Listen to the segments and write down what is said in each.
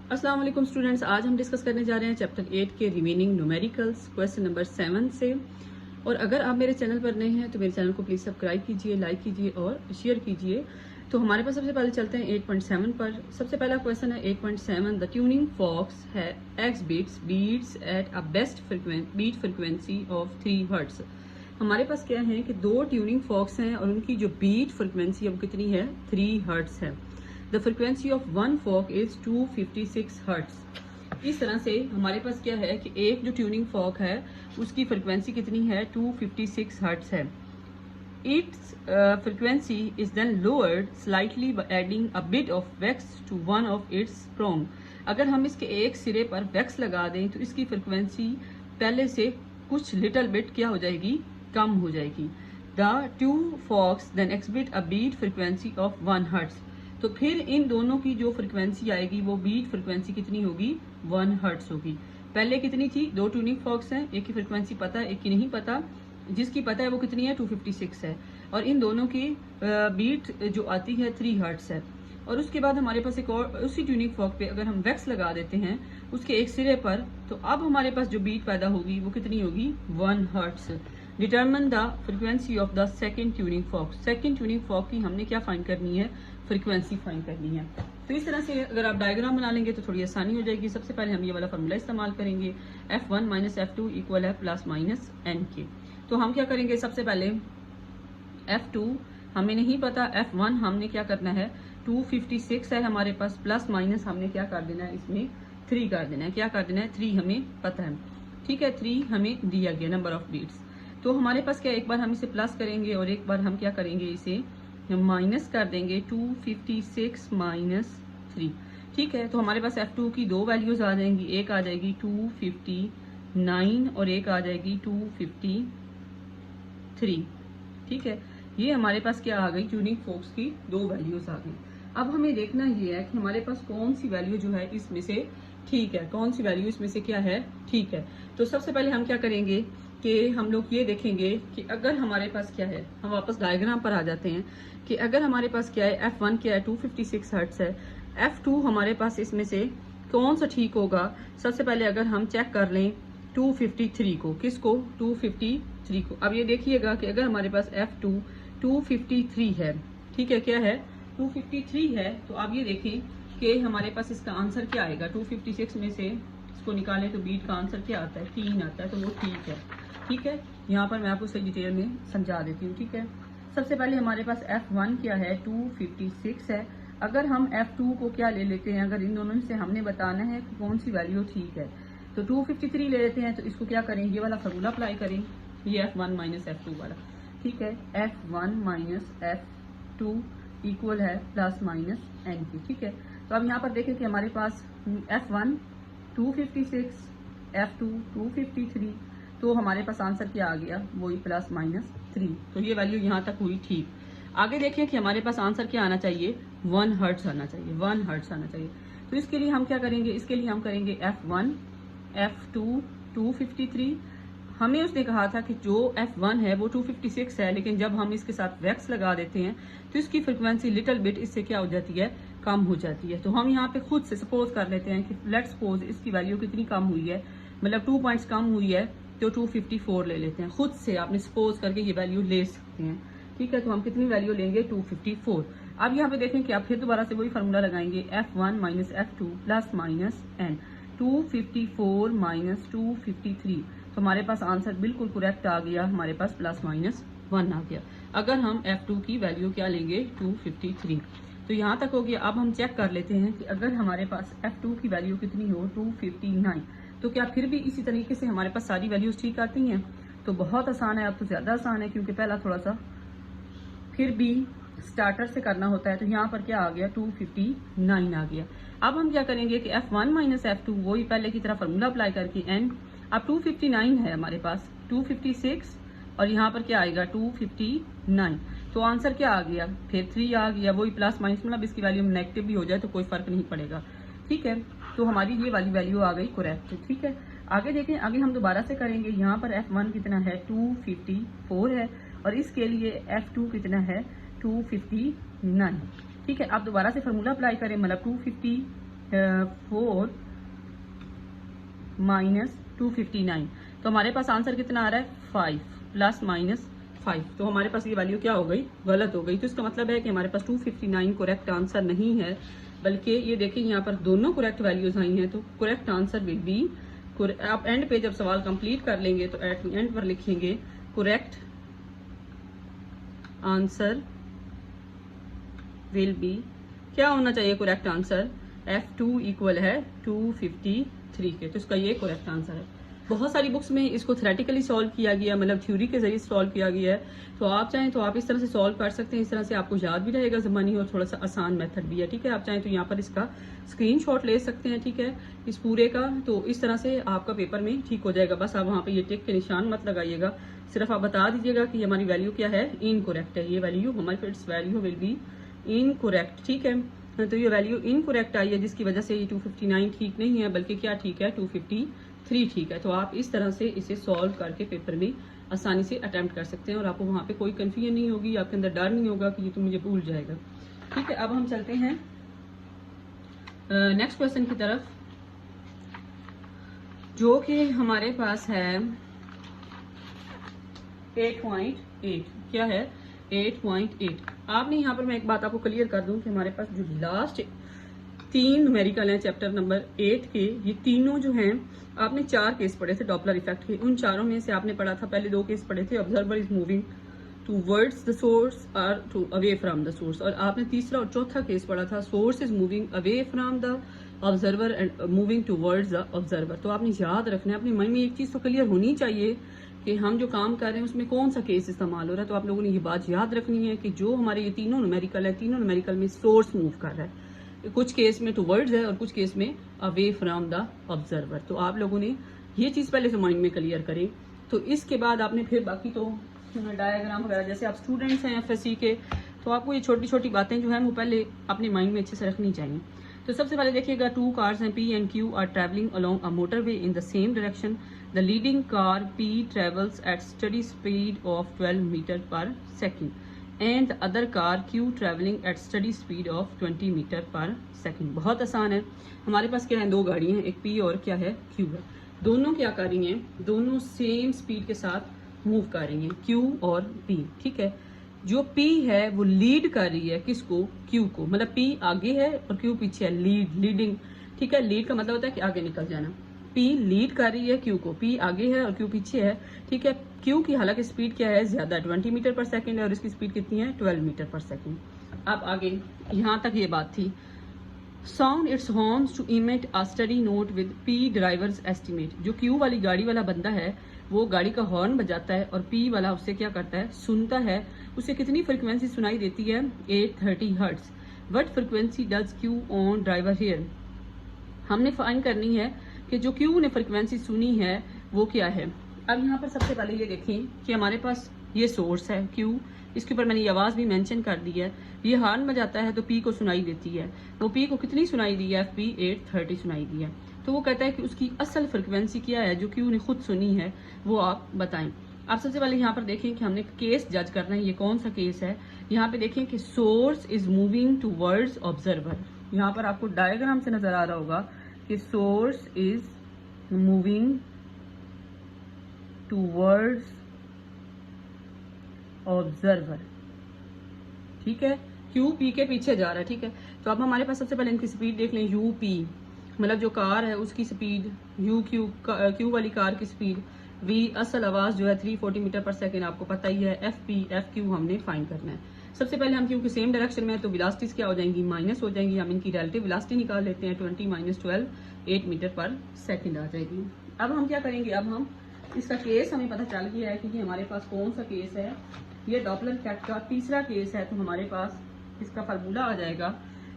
अस्सलाम वालेकुम स्टूडेंट्स, आज हम डिस्कस करने जा रहे हैं चैप्टर 8 के रिमेनिंग न्यूमेरिकल्स क्वेश्चन नंबर 7 से। और अगर आप मेरे चैनल पर नए हैं तो मेरे चैनल को प्लीज़ सब्सक्राइब कीजिए, लाइक कीजिए और शेयर कीजिए। तो हमारे पास सबसे पहले चलते हैं 8.7 पर। सबसे पहला क्वेश्चन है 8.7। द ट्यूनिंग फॉक्स है X beats at a best beat frequency of 3 hertz. हमारे पास क्या है कि दो ट्यूनिंग फॉक्स हैं और उनकी जो बीट फ्रिक्वेंसी है वो कितनी है, 3 हर्ट्ज है। The frequency of one fork is 256 hertz. इस तरह से हमारे पास क्या है कि एक जो ट्यूनिंग फॉक है उसकी फ्रिक्वेंसी कितनी है, 256 हर्ट्ज है। Its frequency is then lowered slightly by adding a bit of wax to one of its prong. अगर हम इसके एक सिरे पर वैक्स लगा दें तो इसकी फ्रिक्वेंसी पहले से कुछ लिटिल बिट क्या हो जाएगी, कम हो जाएगी। The two forks then exhibit a beat frequency of 1 hertz. तो फिर इन दोनों की जो फ्रिक्वेंसी आएगी वो बीट फ्रिक्वेंसी कितनी होगी, 1 हर्ट्ज होगी। पहले कितनी थी, दो ट्यूनिंग फॉक्स हैं, एक की फ्रिक्वेंसी पता है एक की नहीं पता। जिसकी पता है वो कितनी है, 256 है। और इन दोनों की बीट जो आती है 3 हर्ट्ज है। और उसके बाद हमारे पास एक और उसी ट्यूनिंग फॉक पे अगर हम वैक्स लगा देते हैं उसके एक सिरे पर, तो अब हमारे पास जो बीट पैदा होगी वो कितनी होगी, 1 hertz. Determine the frequency of the second tuning fork. Second tuning fork की हमने क्या फाइंड करनी है, फ्रिक्वेंसी फाइंड करनी है। तो इस तरह से अगर आप डायग्राम बना लेंगे तो थोड़ी आसानी हो जाएगी। सबसे पहले हम ये वाला फार्मूला इस्तेमाल करेंगे, F1 माइनस F2 इक्वल है प्लस माइनस एन के। तो हम क्या करेंगे, सबसे पहले F2 हमें नहीं पता, F1 हमने क्या करना है, 256 है हमारे पास, प्लस माइनस हमने क्या कर देना है, इसमें 3 कर देना है। क्या कर देना है, 3 हमें पता है, ठीक है, 3 हमें दिया गया नंबर ऑफ बीट्स। तो हमारे पास क्या, एक बार हम इसे प्लस करेंगे और एक बार हम क्या करेंगे, इसे माइनस कर देंगे, 256 माइनस 3। ठीक है, तो हमारे पास F2 की दो वैल्यूज आ जाएंगी, एक आ जाएगी 259 और एक आ जाएगी 253। ठीक है, ये हमारे पास क्या आ गई, ट्यूनिंग फोक्स की दो वैल्यूज आ गई। अब हमें देखना ये है कि हमारे पास कौन सी वैल्यू जो है इसमें से ठीक है, कौन सी वैल्यू इसमें से क्या है, ठीक है। तो सबसे पहले हम क्या करेंगे कि हम लोग ये देखेंगे कि अगर हमारे पास क्या है, हम वापस डायग्राम पर आ जाते हैं कि अगर हमारे पास क्या है, F1 क्या है, 256 हर्ट्ज है, F2 हमारे पास इसमें से कौन सा ठीक होगा। सबसे पहले अगर हम चेक कर लें 253 को, किसको, 253 को। अब ये देखिएगा कि अगर हमारे पास F2 253 है, ठीक है, क्या है, 253 है, तो आप ये देखें कि हमारे पास इसका आंसर क्या आएगा। 256 में से इसको निकालें तो बीट का आंसर क्या आता है, 3 आता है, तो वो ठीक है। ठीक है, यहाँ पर मैं आपको सही डिटेल में समझा देती हूँ। ठीक है, सबसे पहले हमारे पास F1 क्या है, 256 है। अगर हम F2 को क्या ले लेते हैं, अगर इन दोनों से हमने बताना है कि कौन सी वैल्यू ठीक है, तो 253 ले लेते हैं। तो इसको क्या करें, ये वाला फॉर्मूला अप्लाई करें, ये F1 माइनस F2 वाला। ठीक है, F1 माइनस F2 इक्वल है प्लस माइनस एन की। ठीक है, तो अब यहाँ पर देखें कि हमारे पास F1 256, F2 253, तो हमारे पास आंसर क्या आ गया, वही प्लस माइनस 3। तो ये वैल्यू यहाँ तक हुई ठीक। आगे देखिए कि हमारे पास आंसर क्या आना चाहिए, 1 हर्ट्ज आना चाहिए, 1 हर्ट्ज आना चाहिए। तो इसके लिए हम क्या करेंगे, इसके लिए हम करेंगे F1 F2 253। हमें उसने कहा था कि जो F1 है वो 256 है, लेकिन जब हम इसके साथ वैक्स लगा देते हैं तो इसकी फ्रिक्वेंसी लिटिल बिट इससे क्या हो जाती है, कम हो जाती है। तो हम यहाँ पे खुद से सपोज कर लेते हैं कि लेट्स सपोज इसकी वैल्यू कितनी कम हुई है, मतलब 2 पॉइंट्स कम हुई है, तो 254 ले लेते हैं। खुद से आपने सपोज करके ये वैल्यू ले सकते हैं। ठीक है, तो हम कितनी वैल्यू लेंगे, 254। अब यहाँ पे देखें कि आप फिर दोबारा से वही फार्मूला लगाएंगे, F1 minus F2 plus minus N, 254 minus 253। तो हमारे पास आंसर बिल्कुल करेक्ट आ गया, हमारे पास प्लस माइनस 1 आ गया। अगर हम F2 की वैल्यू क्या लेंगे, 253। तो यहाँ तक हो गया। अब हम चेक कर लेते हैं कि अगर हमारे पास F2 की वैल्यू कितनी हो, 259, तो क्या फिर भी इसी तरीके से हमारे पास सारी वैल्यूज ठीक आती हैं। तो बहुत आसान है, अब तो ज्यादा आसान है, क्योंकि पहला थोड़ा सा फिर भी स्टार्टर से करना होता है। तो यहाँ पर क्या आ गया, 259 आ गया। अब हम क्या करेंगे कि F1 माइनस F2 वही पहले की तरह फार्मूला अप्लाई करके एन, अब 259 है हमारे पास, 256 और यहाँ पर क्या आएगा, 259। तो आंसर क्या आ गया, फिर 3 आ गया, वही प्लस माइनस, मतलब इसकी वैल्यू नेगेटिव भी हो जाए तो कोई फर्क नहीं पड़ेगा। ठीक है, तो हमारी ये वाली वैल्यू आ गई करेक्ट। ठीक है, आगे देखें, आगे हम दोबारा से करेंगे। यहाँ पर F1 कितना है, 254 है, और इसके लिए F2 कितना है, 259। ठीक है, आप दोबारा से फार्मूला अप्लाई करें, मतलब 4 माइनस 259, तो हमारे पास आंसर कितना आ रहा है 5 प्लस माइनस 5। तो हमारे पास ये वैल्यू क्या हो गई, गलत हो गई। तो इसका मतलब है कि हमारे पास 259 करेक्ट आंसर नहीं है, बल्कि ये देखिए यहाँ पर दोनों करेक्ट वैल्यूज आई हैं। तो करेक्ट आंसर विल बी, आप एंड पे जब सवाल कंप्लीट कर लेंगे तो एट एंड पर लिखेंगे करेक्ट आंसर विल बी, क्या होना चाहिए करेक्ट आंसर, F2 इक्वल है 253 के। तो इसका ये करेक्ट आंसर है। बहुत सारी बुक्स में इसको थ्योरेटिकली सॉल्व किया गया, मतलब थ्योरी के जरिए सॉल्व किया गया है। तो आप चाहें तो आप इस तरह से सॉल्व कर सकते हैं, इस तरह से आपको याद भी रहेगा ज़बानी और थोड़ा सा आसान मेथड भी है। ठीक है, आप चाहें तो यहाँ पर इसका स्क्रीनशॉट ले सकते हैं, ठीक है, इस पूरे का। तो इस तरह से आपका पेपर में ठीक हो जाएगा। बस आप वहाँ पे ये टिक के निशान मत लगाइएगा, सिर्फ आप बता दीजिएगा कि हमारी वैल्यू क्या है, इनकरेक्ट है ये वैल्यू, हमारी fits value will be incorrect. ठीक है, तो ये वैल्यू इनकरेक्ट आई है, जिसकी वजह से ये 259 ठीक नहीं है, बल्कि क्या ठीक है 253 ठीक है। तो आप इस तरह से इसे सॉल्व करके पेपर में आसानी से अटेम्प्ट कर सकते हैं और आपको वहाँ पे कोई कंफ्यूजन नहीं होगी, आपके अंदर डर नहीं होगा कि ये तो मुझे भूल जाएगा। ठीक है, अब हम चलते हैं नेक्स्ट क्वेश्चन की तरफ, जो कि हमारे पास है 8.8। क्या है 8.8। आपने यहाँ पर मैं एक बात आपको क्लियर कर दूं कि हमारे पास जो लास्ट 3 न्यूमेरिकल हैं चैप्टर नंबर 8 के, ये तीनों जो हैं आपने 4 केस पढ़े थे डॉपलर इफेक्ट के। उन चारों में से आपने पढ़ा था, पहले 2 केस पढ़े थे, observer is moving towards the source और two away from the source, और आपने तीसरा और चौथा केस पढ़ा था source is moving away from the observer and moving towards the observer. तो आपने याद रखना है, अपने मन में एक चीज तो क्लियर होनी चाहिए कि हम जो काम कर रहे हैं उसमें कौन सा केस इस्तेमाल हो रहा है। तो आप लोगों ने ये बात याद रखनी है कि जो हमारे ये तीनों न्यूमेरिकल है, तीनों न्यूमेरिकल में सोर्स मूव कर रहा है, कुछ केस में टूवर्ड्स है और कुछ केस में अवे फ्रॉम द ऑब्जर्वर। तो आप लोगों ने ये चीज पहले से माइंड में क्लियर करें। तो इसके बाद आपने फिर बाकी तो डायग्राम वगैरह, जैसे आप स्टूडेंट्स हैं FSC के, तो आपको ये छोटी छोटी बातें जो है वो पहले अपने माइंड में अच्छे से रखनी चाहिए। तो सबसे पहले देखिएगा, 2 cars हैं P and Q are traveling along a motorway in the same direction. The leading car P travels at steady speed of 12 meter per second and the other car Q traveling at steady speed of 20 meter per second। बहुत आसान है। हमारे पास क्या है, 2 गाड़ी हैं, एक P और क्या है Q है। दोनों क्या कर रही हैं, दोनों सेम स्पीड के साथ मूव कर रही हैं, Q और P। ठीक है, जो P है वो लीड कर रही है किसको, Q को, मतलब P आगे है और Q पीछे है, लीडिंग। ठीक है, लीड का मतलब होता है कि आगे निकल जाना। P लीड कर रही है Q को, P आगे है और Q पीछे है। ठीक है, Q की हालांकि स्पीड क्या है, ज्यादा 20 मीटर पर सेकेंड है और इसकी स्पीड कितनी है 12 मीटर पर सेकेंड। अब आगे यहाँ तक ये बात थी। Sound its horns to emit a study note with P drivers estimate. जो Q वाली गाड़ी वाला बंदा है वो गाड़ी का हॉर्न बजाता है और P वाला उससे क्या करता है, सुनता है। उसे कितनी फ्रिक्वेंसी सुनाई देती है, 830 hertz. What frequency does Q on driver here. हमने फाइंड करनी है कि जो Q ने फ्रिक्वेंसी सुनी है वो क्या है। अब यहाँ पर सबसे पहले ये देखें कि हमारे पास ये सोर्स है Q, इसके ऊपर मैंने ये आवाज भी मेंशन कर दी है। ये हॉर्न बजाता है तो P को सुनाई देती है, वो P को कितनी सुनाई दी है, P 830 सुनाई दी है। तो वो कहता है कि उसकी असल फ्रिक्वेंसी क्या है जो Q ने खुद सुनी है, वो आप बताएं। आप सबसे पहले यहाँ पर देखें कि हमने केस जज करना है, ये कौन सा केस है। यहाँ पे देखें कि source is moving towards observer. यहाँ पर आपको डायग्राम से नजर आ रहा होगा कि source is moving towards observer. ठीक है, Q P के पीछे जा रहा है। ठीक है, तो अब हमारे पास सबसे पहले इनकी स्पीड देख लें, UP मतलब जो कार है उसकी स्पीड, Q वाली कार की स्पीड, V असल आवाज जो है 340 मीटर पर सेकेंड, आपको पता ही है। FQ हमने फाइंड करना है। सबसे पहले हम Q की सेम डायरेक्शन में है तो वेलोसिटीज क्या हो जाएंगी, माइनस हो जाएंगी। हम इनकी रिलेटिव वेलोसिटी निकाल लेते हैं, 20 - 12 8 मीटर पर सेकेंड आ जाएगी। अब हम क्या करेंगे, अब हम इसका केस हमें पता चल गया है कि हमारे पास कौन सा केस है, ये डॉपलर इफेक्ट का तीसरा केस है। तो हमारे पास इसका फार्मूला आ जाएगा।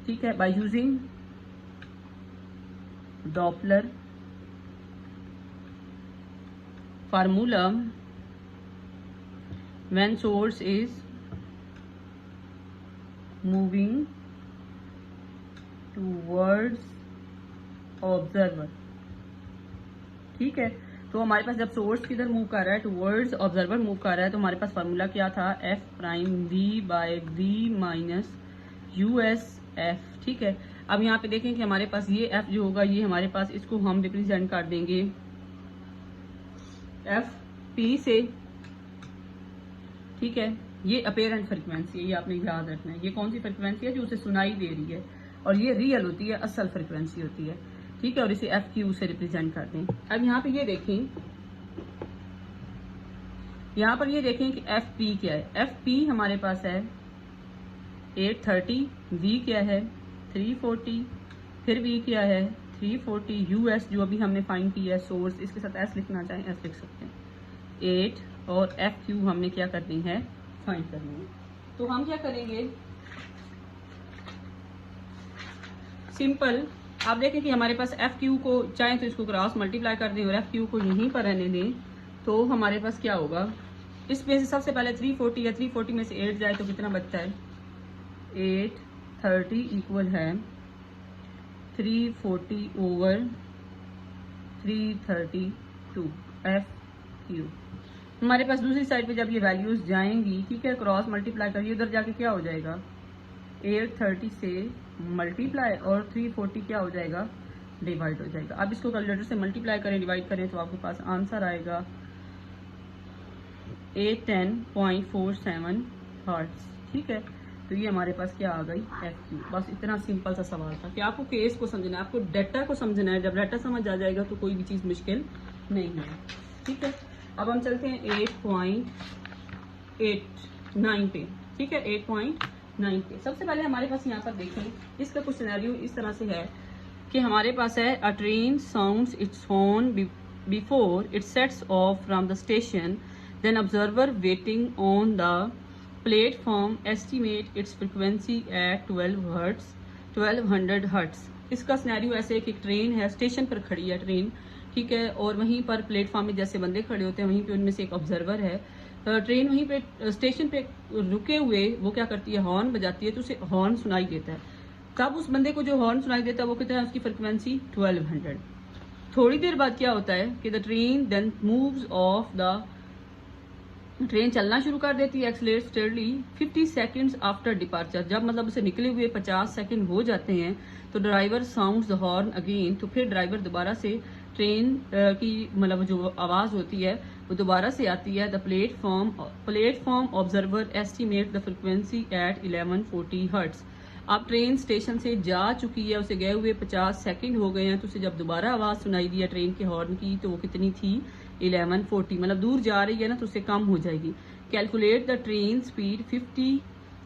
ठीक है, bye using Doppler formula when source is moving towards observer. ठीक है, तो हमारे पास जब सोर्स किधर मूव कर रहा है, टूवर्ड्स ऑब्जर्वर मूव कर रहा है, तो हमारे पास फार्मूला क्या था, F' V/V - US F। ठीक है, अब यहाँ पे देखें कि हमारे पास ये एफ जो होगा ये हमारे पास, इसको हम रिप्रेजेंट कर देंगे एफ पी से, ठीक है। ये अपेरेंट फ्रिक्वेंसी है, ये आपने याद रखना है। ये कौन सी फ्रिक्वेंसी है? जो उसे सुनाई दे रही है, और ये रियल होती है, असल फ्रिक्वेंसी होती है, ठीक है। और इसे एफ क्यू से रिप्रेजेंट कर दें। अब यहाँ पे ये देखें, यहाँ पर ये देखें कि एफ पी क्या है। एफ पी हमारे पास है 830, वी क्या है 340, फिर वी क्या है 340, यूएस जो अभी हमने फाइंड किया है सोर्स, इसके साथ एस लिखना चाहें एस लिख सकते हैं 8, और एफ क्यू हमने क्या करनी है? फाइंड करनी है। तो हम क्या करेंगे, सिंपल, आप देखें कि हमारे पास एफ क्यू को चाहें तो इसको क्रॉस मल्टीप्लाई कर दें और एफ क्यू को यहीं पर रहने दें, तो हमारे पास क्या होगा? इसमें से सबसे पहले 340 या 340 में से 8 जाए तो कितना बचता है? 830 इक्वल है 340 ओवर 332 एफ क्यू। हमारे पास दूसरी साइड पे जब ये वैल्यूज जाएंगी, ठीक है, क्रॉस मल्टीप्लाई करिए, उधर जाके क्या हो जाएगा? 830 से मल्टीप्लाई और 340 क्या हो जाएगा? डिवाइड हो जाएगा। अब इसको कैलकुलेटर से मल्टीप्लाई करें, डिवाइड करें, तो आपके पास आंसर आएगा 810.47 हर्ट्ज, ठीक है। तो ये हमारे पास क्या आ गई? F Q. बस इतना सिंपल सा सवाल था कि आपको केस को समझना है, आपको डाटा को समझना है। जब डाटा समझ आ जाएगा तो कोई भी चीज़ मुश्किल नहीं है, ठीक है। अब हम चलते हैं 8.89 पे, ठीक है, 8.9 पे। सबसे पहले हमारे पास यहाँ पर देखें, इसका कुछ सिनेरियो इस तरह से है कि हमारे पास है a train sounds its horn before it sets off from the station, then observer waiting on the platform estimate its frequency at 1200 hertz. इसका सिनेरियो ऐसे है कि ट्रेन है, स्टेशन पर खड़ी है ट्रेन, ठीक है, और वहीं पर प्लेटफॉर्म में जैसे बंदे खड़े होते हैं, वहीं पे उनमें से एक ऑब्जर्वर है। ट्रेन वहीं पे स्टेशन पे रुके हुए वो क्या करती है? हॉर्न बजाती है, तो उसे हॉर्न सुनाई देता है। तब उस बंदे को जो हॉर्न सुनाई देता है वो कितना है? उसकी फ्रिक्वेंसी 1200। थोड़ी देर बाद क्या होता है कि the train then moves off the, train चलना शुरू कर देती है, accelerate steadily 50 seconds after departure. जब मतलब उसे निकले हुए 50 सेकंड हो जाते हैं तो driver sounds the horn again, तो फिर ड्राइवर दोबारा से ट्रेन की मतलब जो आवाज होती है वो दोबारा से आती है। The platform observer estimate the frequency at 1140 hertz. अब ट्रेन स्टेशन से जा चुकी है, उसे गए हुए 50 सेकंड हो गए हैं, तो उसे जब दोबारा आवाज सुनाई दी है ट्रेन के हॉर्न की, तो वो कितनी थी? 1140। मतलब दूर जा रही है ना, तो उससे कम हो जाएगी। Calculate the train speed 50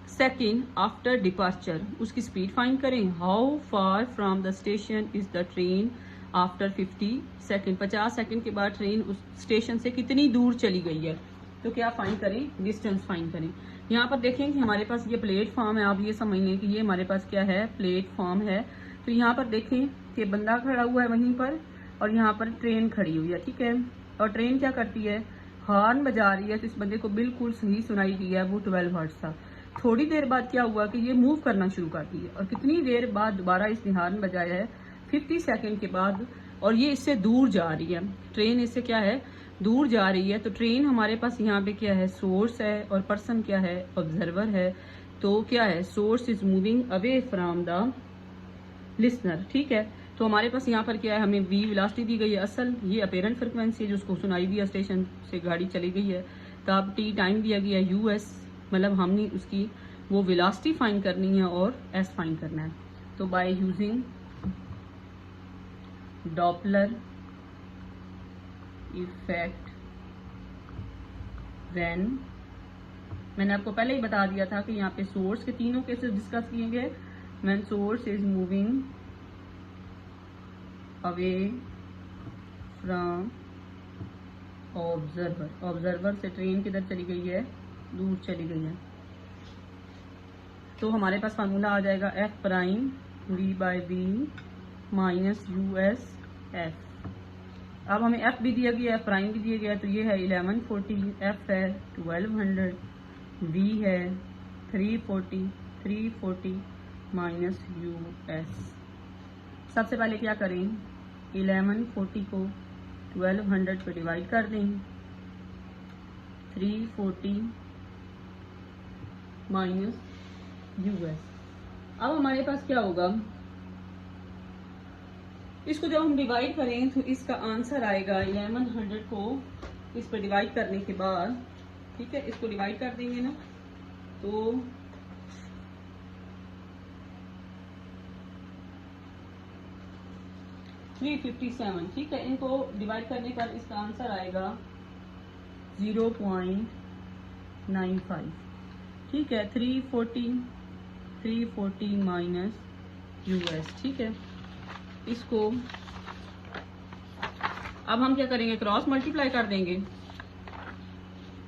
second after departure. उसकी स्पीड फाइंड करें। How far from the station is the train after 50 second. 50 second के बाद ट्रेन उस स्टेशन से कितनी दूर चली गई है, तो क्या फाइंड करें? डिस्टेंस फाइंड करें। यहाँ पर देखें कि हमारे पास ये प्लेटफॉर्म है, आप ये समझ लें कि ये हमारे पास क्या है? प्लेटफॉर्म है। तो यहाँ पर देखें कि बंदा खड़ा हुआ है वहीं पर, और यहाँ पर ट्रेन खड़ी हुई है, ठीक है। और ट्रेन क्या करती है? हॉर्न बजा रही है, तो इस बंदे को बिल्कुल सही सुनाई दी है, वो 12 हर्ट्ज था। थोड़ी देर बाद क्या हुआ कि ये मूव करना शुरू कर दी है, और कितनी देर बाद दोबारा इसने हॉर्न बजाया है? 50 सेकेंड के बाद, और ये इससे दूर जा रही है। ट्रेन इससे क्या है? दूर जा रही है। तो ट्रेन हमारे पास यहाँ पे क्या है? सोर्स है, और पर्सन क्या है? ऑब्जर्वर है। तो क्या है? Source is moving away from the listener, ठीक है। तो हमारे पास यहाँ पर क्या है? हमें वी वेलोसिटी दी गई है असल, ये अपेरेंट फ्रिक्वेंसी है जो उसको सुनाई दिया, स्टेशन से गाड़ी चली गई है। तब टी टाइम दिया गया है यूएस, मतलब हमने उसकी वो वेलोसिटी फाइंड करनी है और एस फाइंड करना है। तो bye using Doppler effect when, मैंने आपको पहले ही बता दिया था कि यहाँ पे सोर्स के तीनों केसेस डिस्कस किए गए। When source is moving away from observer, observer से ट्रेन किधर चली गई है? दूर चली गई है। तो हमारे पास फार्मूला आ जाएगा F prime V by V minus U S F. अब हमें एफ भी दिया गया, एफ प्राइम भी दिया गया, तो ये है 1140, एफ है 1200, वी है 340 माइनस यू एस। सबसे पहले क्या करें? 1140 को 1200 पे डिवाइड कर दें, 340 माइनस यूएस। अब हमारे पास क्या होगा? इसको जब हम डिवाइड करें तो इसका आंसर आएगा 1100 को इस पर डिवाइड करने के बाद, ठीक है, इसको डिवाइड कर देंगे ना तो 357, ठीक है, इनको डिवाइड करने पर इसका आंसर आएगा 0.95, ठीक है, 340 माइनस यूएस, ठीक है। इसको अब हम क्या करेंगे, क्रॉस मल्टीप्लाई कर देंगे।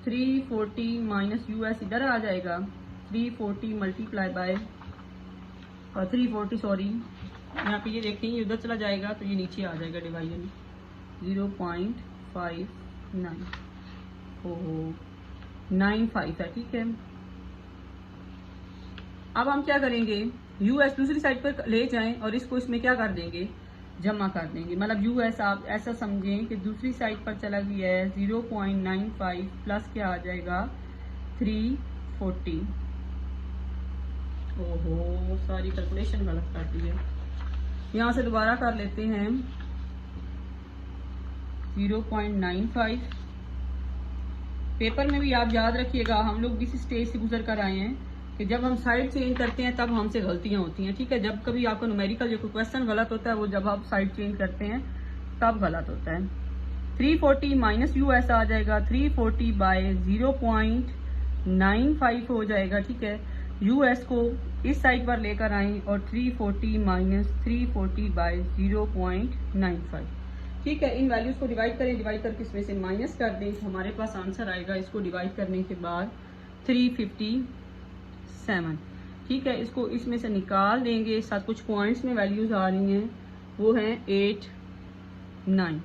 340 माइनस यूएस इधर आ जाएगा, 340 मल्टीप्लाई बाय 340 सॉरी यहाँ पे ये देखते हैं ये उधर चला जाएगा तो ये नीचे आ जाएगा डिवाइजन 0.59 ओहो 95 है, ठीक है। अब हम क्या करेंगे, यूएस दूसरी साइड पर ले जाएं और इसको इसमें क्या कर देंगे, जमा कर देंगे। मतलब यूएस आप ऐसा समझें कि दूसरी साइड पर चला गया है 0.95 प्लस क्या आ जाएगा 340। ओहो सारी कैलकुलेशन गलत कर दी है, यहाँ से दोबारा कर लेते हैं 0.95। पेपर में भी आप याद रखिएगा, हम लोग इस स्टेज से गुजर कर आए हैं कि जब हम साइड चेंज करते हैं तब हमसे गलतियां होती हैं, ठीक है। जब कभी आपका न्यूमेरिकल जो क्वेश्चन गलत होता है वो जब आप साइड चेंज करते हैं तब गलत होता है। 340 माइनस यूएस आ जाएगा, 340 बाय 0.95 हो जाएगा, ठीक है। यूएस को इस साइड पर लेकर आए और 340 माइनस 340 बाय 0.95, ठीक है। इन वैल्यूज को डिवाइड करें, डिवाइड करके इसमें से माइनस कर दें तो हमारे पास आंसर आएगा इसको डिवाइड करने के बाद 357, ठीक है। इसको इसमें से निकाल देंगे, साथ कुछ पॉइंट्स में वैल्यूज आ रही हैं वो हैं 8 9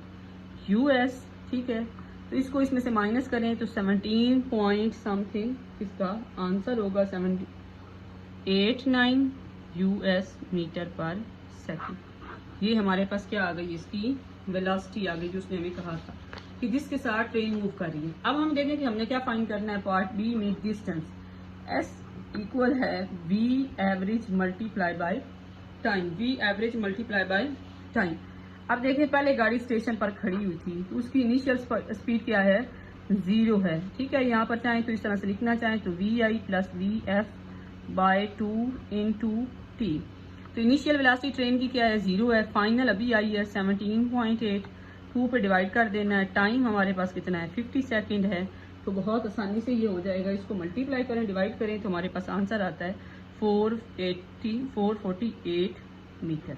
यूएस, ठीक है। तो इसको इसमें से माइनस करें तो 17 पॉइंट समथिंग इसका आंसर होगा 789 यूएस मीटर पर सेकंड। ये हमारे पास क्या आ गई, इसकी वेलोसिटी आ गई जो उसने हमें कहा था कि जिसके साथ ट्रेन मूव कर रही है। अब हम देखें कि हमने क्या फाइंड करना है, पार्ट बी में डिस्टेंस एस इक्वल है V average multiply by time, V average multiply by time. अब देखें पहले गाड़ी स्टेशन पर खड़ी हुई थी तो उसकी इनिशियल स्पीड क्या है, 0 है, ठीक है। यहाँ पर चाहें तो इस तरह से लिखना चाहें तो V I plus V F by 2 into T. तो इनिशियल वेलोसिटी ट्रेन की क्या है, 0 है। फाइनल अभी आई है 17.8, 2 पे डिवाइड कर देना है। टाइम हमारे पास कितना है, 50 सेकेंड है। तो बहुत आसानी से ये हो जाएगा, इसको मल्टीप्लाई करें, डिवाइड करें तो हमारे पास आंसर आता है 448 मीटर।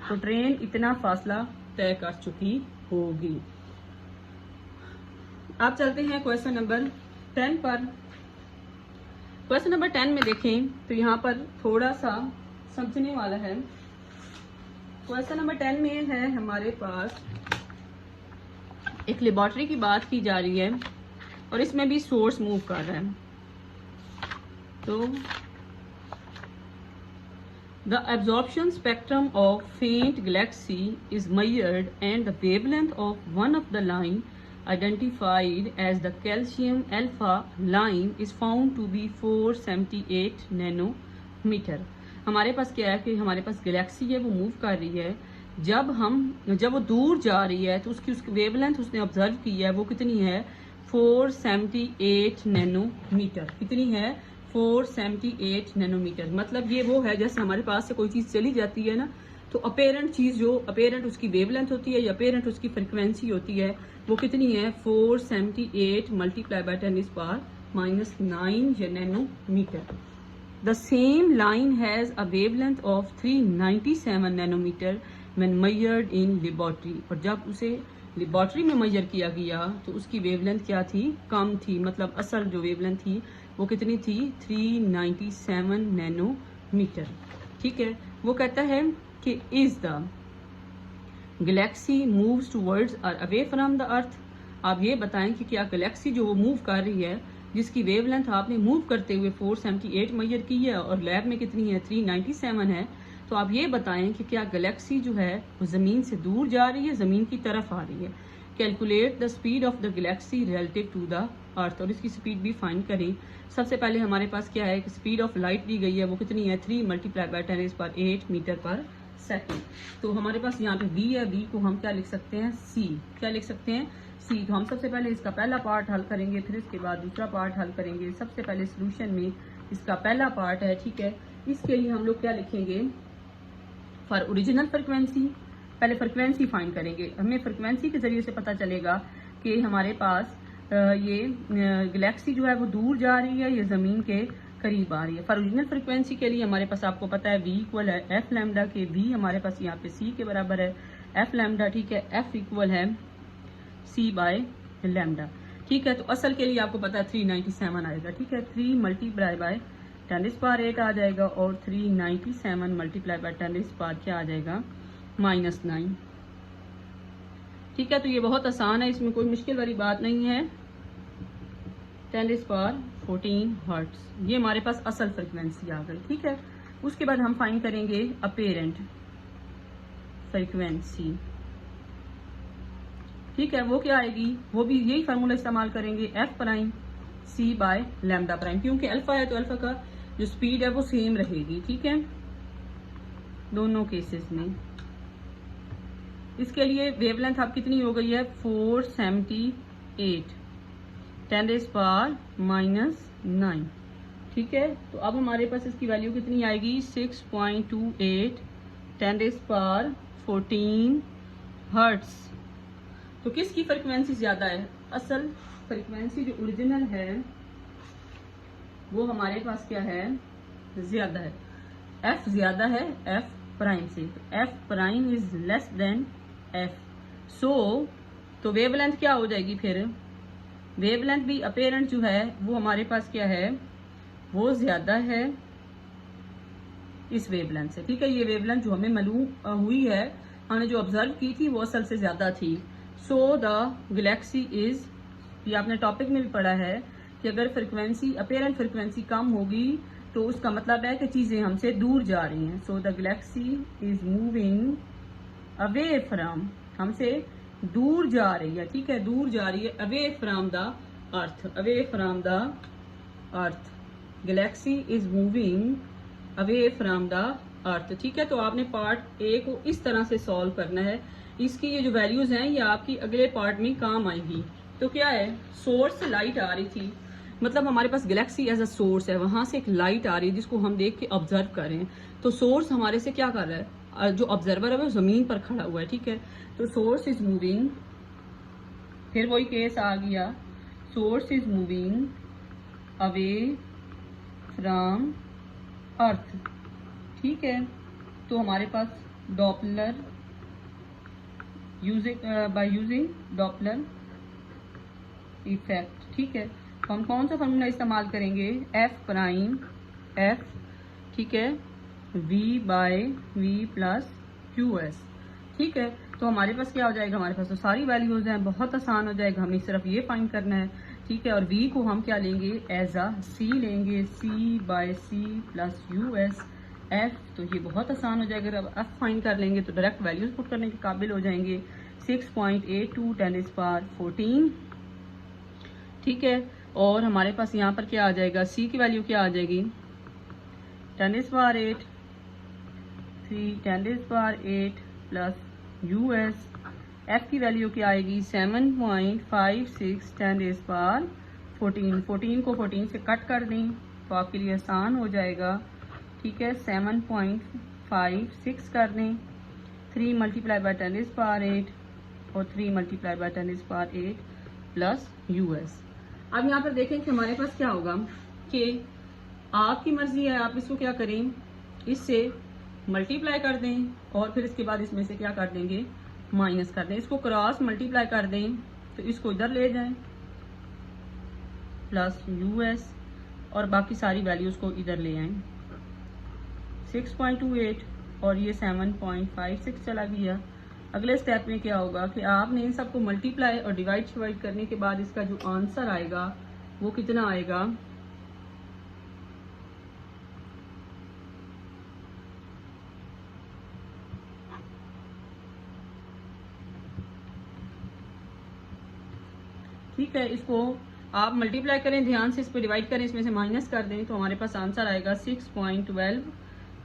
तो ट्रेन इतना फासला तय कर चुकी होगी। अब चलते हैं क्वेश्चन नंबर 10 पर। क्वेश्चन नंबर 10 में देखें तो यहाँ पर थोड़ा सा समझने वाला है। क्वेश्चन नंबर 10 में है हमारे पास एक लेबोरेटरी की बात की जा रही है और इसमें भी सोर्स मूव कर रहा है। तो the absorption spectrum of faint galaxy is measured and the wavelength of one of the line identified as the calcium alpha line is found to be 478 nanometer। हमारे पास क्या है कि हमारे पास गैलेक्सी है वो मूव कर रही है, जब वो दूर जा रही है तो उसकी वेवलेंथ उसने ऑब्जर्व की है वो कितनी है, 478 नैनोमीटर। कितनी है, 478 नैनोमीटर। मतलब ये वो है जैसे हमारे पास से कोई चीज चली जाती है ना तो अपेरेंट चीज जो अपेरेंट उसकी वेवलेंथ होती है या अपेरेंट उसकी फ्रीक्वेंसी होती है वो कितनी है, 478 multiply by 10⁻⁻⁹ nanometer. The same line has a wavelength of 397 nanometer when measured in laboratory. और जब उसे लेबोरेटरी में मेजर किया गया तो उसकी वेवलेंथ क्या थी, कम थी। मतलब असल जो वेवलेंथ थी वो कितनी थी, 397 नैनोमीटर, ठीक है। वो कहता है कि is the Galaxy moves towards और अवे फ्रॉम द अर्थ। आप ये बताएं कि क्या गैलेक्सी जो वो मूव कर रही है जिसकी वेवलेंथ आपने मूव करते हुए 478 मेजर की है और लैब में कितनी है, 397 है। तो आप ये बताएं कि क्या गैलेक्सी जो है वो जमीन से दूर जा रही है, जमीन की तरफ आ रही है। Calculate the speed of the galaxy relative to the earth, और इसकी स्पीड भी फाइंड करें। सबसे पहले हमारे पास क्या है कि स्पीड ऑफ लाइट दी गई है वो कितनी है, 3 × 10⁻⁸ मीटर पर सेकेंड। तो हमारे पास यहाँ पे v है, v को हम क्या लिख सकते हैं, c। क्या लिख सकते हैं, c। तो हम सबसे पहले इसका पहला पार्ट हल करेंगे, फिर इसके बाद दूसरा पार्ट हल करेंगे। सबसे पहले सोल्यूशन में इसका पहला पार्ट है, ठीक है। इसके लिए हम लोग क्या लिखेंगे, फॉर ओरिजिनल फ्रिक्वेंसी, पहले फ्रिक्वेंसी फाइंड करेंगे। हमें फ्रिक्वेंसी के जरिए से पता चलेगा कि हमारे पास ये गैलेक्सी जो है वो दूर जा रही है या जमीन के करीब आ रही है। फॉर ओरिजिनल फ्रिक्वेंसी के लिए हमारे पास आपको पता है v इक्वल है एफ लैम्डा के। v हमारे पास यहाँ पे c के बराबर है, एफ लैम्डा, ठीक है। f इक्वल है c बाय लैम्डा, ठीक है। तो असल के लिए आपको पता है 397 आएगा, ठीक है। 3 मल्टीप्लाई बाय 10⁸ आ जाएगा और 397 मल्टीप्लाई बाय 10⁻, क्या आ जाएगा, -9, ठीक है। तो ये बहुत आसान है, इसमें कोई मुश्किल वाली बात नहीं है। 10⁻14 हर्ट्ज, ये हमारे पास असल फ्रिक्वेंसी आ गई, ठीक है। उसके बाद हम फाइंड करेंगे अपेरेंट फ्रिक्वेंसी, ठीक है। वो क्या आएगी, वो भी यही फार्मूला इस्तेमाल करेंगे, F prime C by lambda prime. क्योंकि अल्फा है तो अल्फा का जो स्पीड है वो सेम रहेगी, ठीक है, दोनों केसेस में। इसके लिए वेवलेंथ अब कितनी हो गई है, 478 10⁻⁻9, ठीक है। तो अब हमारे पास इसकी वैल्यू कितनी आएगी, 6.28 10⁻14 हर्ट्ज। तो किसकी फ्रिक्वेंसी ज्यादा है, असल फ्रिक्वेंसी जो ओरिजिनल है वो हमारे पास क्या है, ज्यादा है, एफ ज्यादा है एफ प्राइम से। तो F prime is less than F, so तो वेवलेंथ क्या हो जाएगी, फिर वेवलेंथ भी अपेरेंट जो है वो हमारे पास क्या है, वो ज्यादा है इस वेवलेंथ से, ठीक है। ये वेवलेंथ जो हमें मालूम हुई है, हमने जो ऑब्जर्व की थी वो असल से ज्यादा थी। सो द गैलेक्सी इज, ये आपने टॉपिक में भी पढ़ा है कि अगर फ्रिक्वेंसी अपेरेंट फ्रिक्वेंसी कम होगी तो उसका मतलब है कि चीजें हमसे दूर जा रही हैं। So the Galaxy is moving away from, हमसे दूर जा रही है, ठीक है, दूर जा रही है, away from the earth, away from the earth. Galaxy is moving away from the earth, ठीक है। तो आपने पार्ट ए को इस तरह से सॉल्व करना है। इसकी ये जो वैल्यूज हैं ये आपकी अगले पार्ट में काम आएंगी। तो क्या है, सोर्स से लाइट आ रही थी, मतलब हमारे पास गैलेक्सी एज अ सोर्स है, वहां से एक लाइट आ रही है जिसको हम देख के ऑब्जर्व कर रहे हैं। तो सोर्स हमारे से क्या कर रहा है, जो ऑब्जर्वर है वो जमीन पर खड़ा हुआ है, ठीक है। तो सोर्स इज मूविंग, फिर वही केस आ गया, source is moving away from earth, ठीक है। तो हमारे पास Doppler by using Doppler effect, ठीक है। तो हम कौन सा फॉर्मूला इस्तेमाल करेंगे, एफ प्राइम एफ, ठीक है, V by V plus Q S, ठीक है। तो हमारे पास क्या हो जाएगा, हमारे पास तो सारी वैल्यूज हैं, बहुत आसान हो जाएगा, हमें सिर्फ ये फाइंड करना है, ठीक है। और v को हम क्या लेंगे, एज अ c लेंगे, c by C plus U S f। तो ये बहुत आसान हो जाएगा, अब f फाइंड कर लेंगे तो डायरेक्ट वैल्यूज पुट करने के काबिल हो जाएंगे, 6.82 10⁻14, ठीक है। और हमारे पास यहाँ पर क्या आ जाएगा, c की वैल्यू क्या आ जाएगी, 10⁻8 10⁻8 प्लस यू एस। f की वैल्यू क्या आएगी, 7.56 10⁻14, 14 को 14 से कट कर दें तो आपके लिए आसान हो जाएगा, ठीक है। 7.56 कर दें, 3 मल्टीप्लाई बाय 10⁻8 और 3 multiply by 10⁻8 plus U S. अब यहाँ पर देखें कि हमारे पास क्या होगा, कि आपकी मर्जी है, आप इसको क्या करें, इससे मल्टीप्लाई कर दें और फिर इसके बाद इसमें से क्या कर देंगे, माइनस कर दें। इसको क्रॉस मल्टीप्लाई कर दें तो इसको इधर ले जाएं, प्लस यू एस, और बाकी सारी वैल्यूज को इधर ले आएं, 6.28 और ये 7.56 चला गया। अगले स्टेप में क्या होगा कि आपने इन सबको मल्टीप्लाई और डिवाइड करने के बाद इसका जो आंसर आएगा वो कितना आएगा, ठीक है। इसको आप मल्टीप्लाई करें, ध्यान से इस पर डिवाइड करें, इसमें से माइनस कर दें तो हमारे पास आंसर आएगा 6.12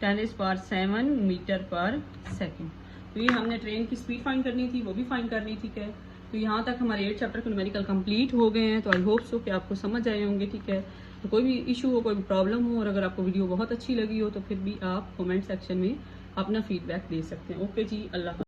10⁻⁷ मीटर पर सेकेंड। तो ये हमने ट्रेन की स्पीड फाइंड करनी थी, वो भी फाइंड करनी थी। ठीक है, तो यहाँ तक हमारे 8 चैप्टर के न्यूमेरिकल कंप्लीट हो गए हैं। तो आई होप सो कि आपको समझ आए होंगे। ठीक है, तो कोई भी इशू हो, कोई भी प्रॉब्लम हो, और अगर आपको वीडियो बहुत अच्छी लगी हो तो फिर भी आप कमेंट सेक्शन में अपना फीडबैक दे सकते हैं। ओके जी, अल्लाह।